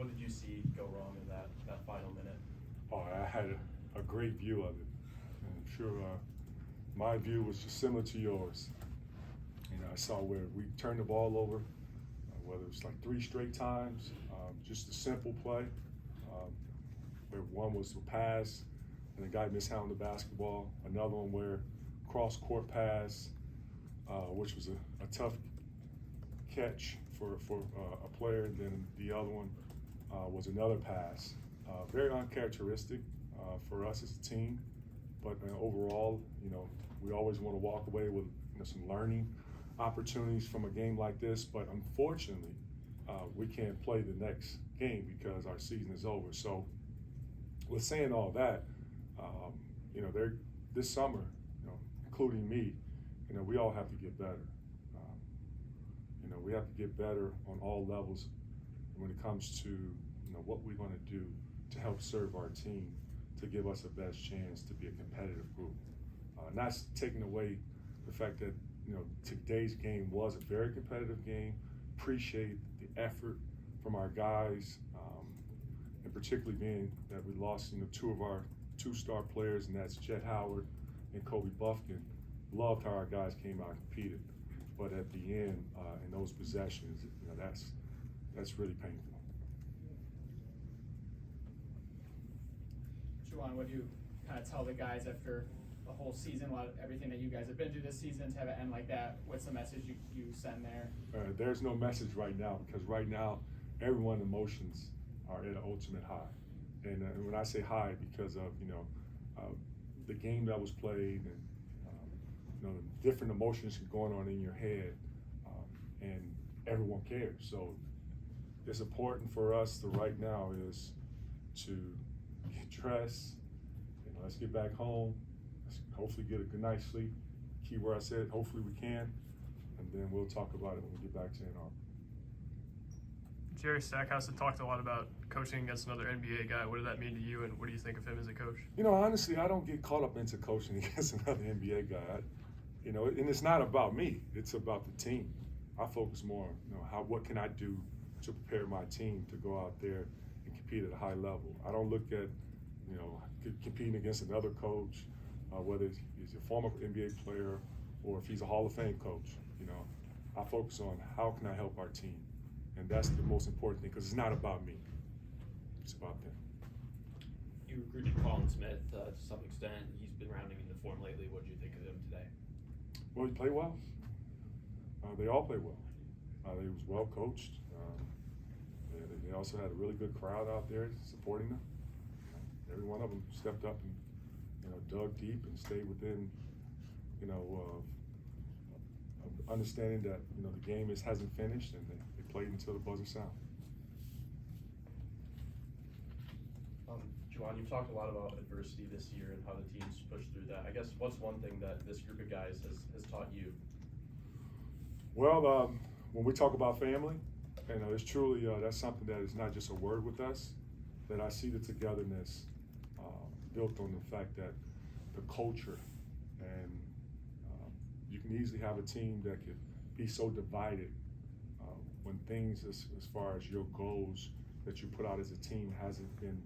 What did you see go wrong in that final minute? Oh, I had a great view of it. I'm sure my view was just similar to yours. You know, I saw where we turned the ball over, whether it was like 3 straight times, just a simple play. Where one was a pass and the guy mishandled the basketball. Another one where cross-court pass, which was a tough catch for a player. And then the other one was another pass. Very uncharacteristic for us as a team, but overall, you know, we always want to walk away with some learning opportunities from a game like this. But unfortunately, we can't play the next game because our season is over. So, with saying all that, you know, this summer, you know, including me, you know, we all have to get better. You know, we have to get better on all levels when it comes to, you know, what we're going to do to help serve our team, to give us the best chance to be a competitive group. Not taking away the fact that, you know, today's game was a very competitive game. Appreciate the effort from our guys, and particularly being that we lost, you know, 2 of our 2-star players, and that's Juwan Howard and Kobe Buffkin. Loved how our guys came out and competed, but at the end, in those possessions, you know, that's really painful. Juwan, what do you kind of tell the guys after the whole season, everything that you guys have been through this season, to have it end like that? What's the message you send there? There's no message right now, because right now, everyone's emotions are at an ultimate high. And when I say high, because of, you know, the game that was played, and you know, the different emotions going on in your head, and everyone cares. So it's important for us to right now is to get dressed, you know, let's get back home, let's hopefully get a good night's sleep. Key where I said, hopefully we can, and then we'll talk about it when we get back to Ann Arbor. Jerry Stackhouse had talked a lot about coaching against another NBA guy. What did that mean to you, and what do you think of him as a coach? You know, honestly, I don't get caught up into coaching against another NBA guy. You know, and it's not about me. It's about the team. I focus more on, you know, what can I do to prepare my team to go out there and compete at a high level. I don't look at, you know, competing against another coach, whether he's a former NBA player or if he's a Hall of Fame coach. You know, I focus on how can I help our team. And that's the most important thing, because it's not about me. It's about them. You recruited Colin Smith to some extent. He's been rounding into form lately. What did you think of him today? Well, he played well. They all played well. He was well coached. They also had a really good crowd out there supporting them. Every one of them stepped up and, you know, dug deep and stayed within, you know, understanding that, you know, the game hasn't finished, and they played until the buzzer sound. Juwan, you've talked a lot about adversity this year and how the team's pushed through that. I guess what's one thing that this group of guys has taught you? Well, when we talk about family, you know, it's truly, that's something that is not just a word with us, that I see the togetherness built on the fact that the culture, and you can easily have a team that could be so divided when things as far as your goals that you put out as a team hasn't been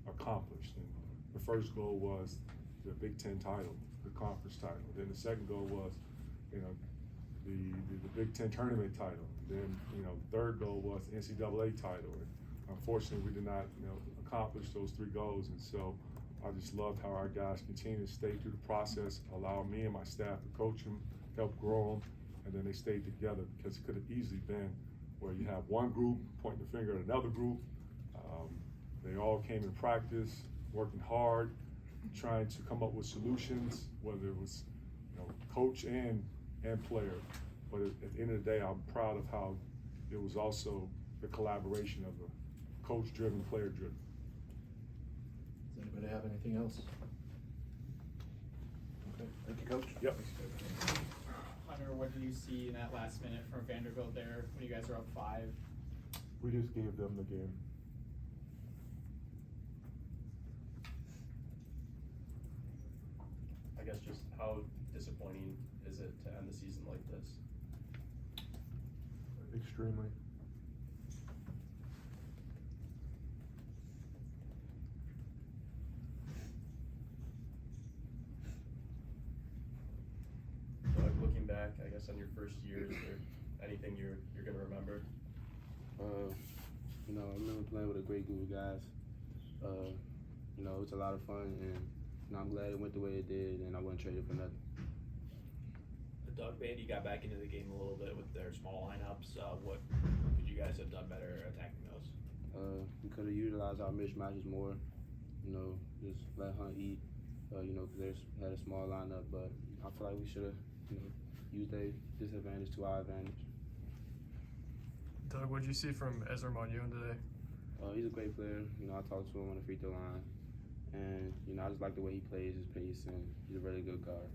accomplished. And the first goal was the Big Ten title, the conference title. Then the second goal was, you know, the Big Ten tournament title. Then, you know, the third goal was the NCAA title. And unfortunately, we did not, you know, accomplish those 3 goals. And so I just loved how our guys continue to stay through the process, allow me and my staff to coach them, help grow them, and then they stayed together, because it could have easily been where you have one group pointing the finger at another group. They all came in practice, working hard, trying to come up with solutions, whether it was, you know, coach and player. But at the end of the day, I'm proud of how it was also the collaboration of the coach-driven, player-driven. Does anybody have anything else? Okay, thank you, Coach. Yep. Hunter, what did you see in that last minute from Vanderbilt there when you guys were up 5? We just gave them the game. I guess just how disappointing is it to end the season like this? Extremely. back, I guess, on your first year, is there anything you're gonna remember? You know, I remember playing with a great group of guys. You know, it was a lot of fun, and you know, I'm glad it went the way it did, and I wouldn't trade it for nothing. The Dug band, you got back into the game a little bit with their small lineups. What could you guys have done better attacking those? We could have utilized our mismatches more. You know, just let Hunt eat. You know, because they had a small lineup, but I feel like we should have, you know, used their disadvantage to our advantage. Doug, what did you see from Ezra Monyon today? He's a great player. You know, I talked to him on the free throw line, and you know, I just like the way he plays, his pace, and he's a really good guard.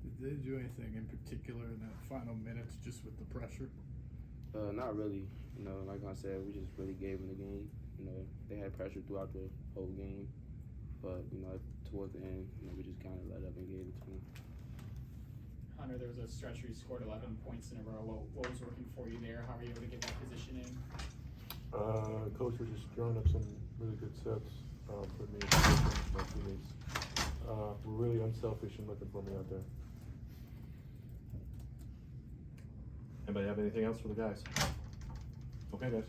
Did they do anything in particular in that final minutes just with the pressure? Not really. You know, like I said, we just really gave them the game. You know, they had pressure throughout the whole game, but you know, towards the end, you know, we just kind of let up and gave it to them. Hunter, there was a stretch where you scored 11 points in a row. What was working for you there? How were you able to get that positioning? Coach was just drawing up some really good sets for me and my teammates. We're really unselfish and looking for me out there. Anybody have anything else for the guys? Okay, guys.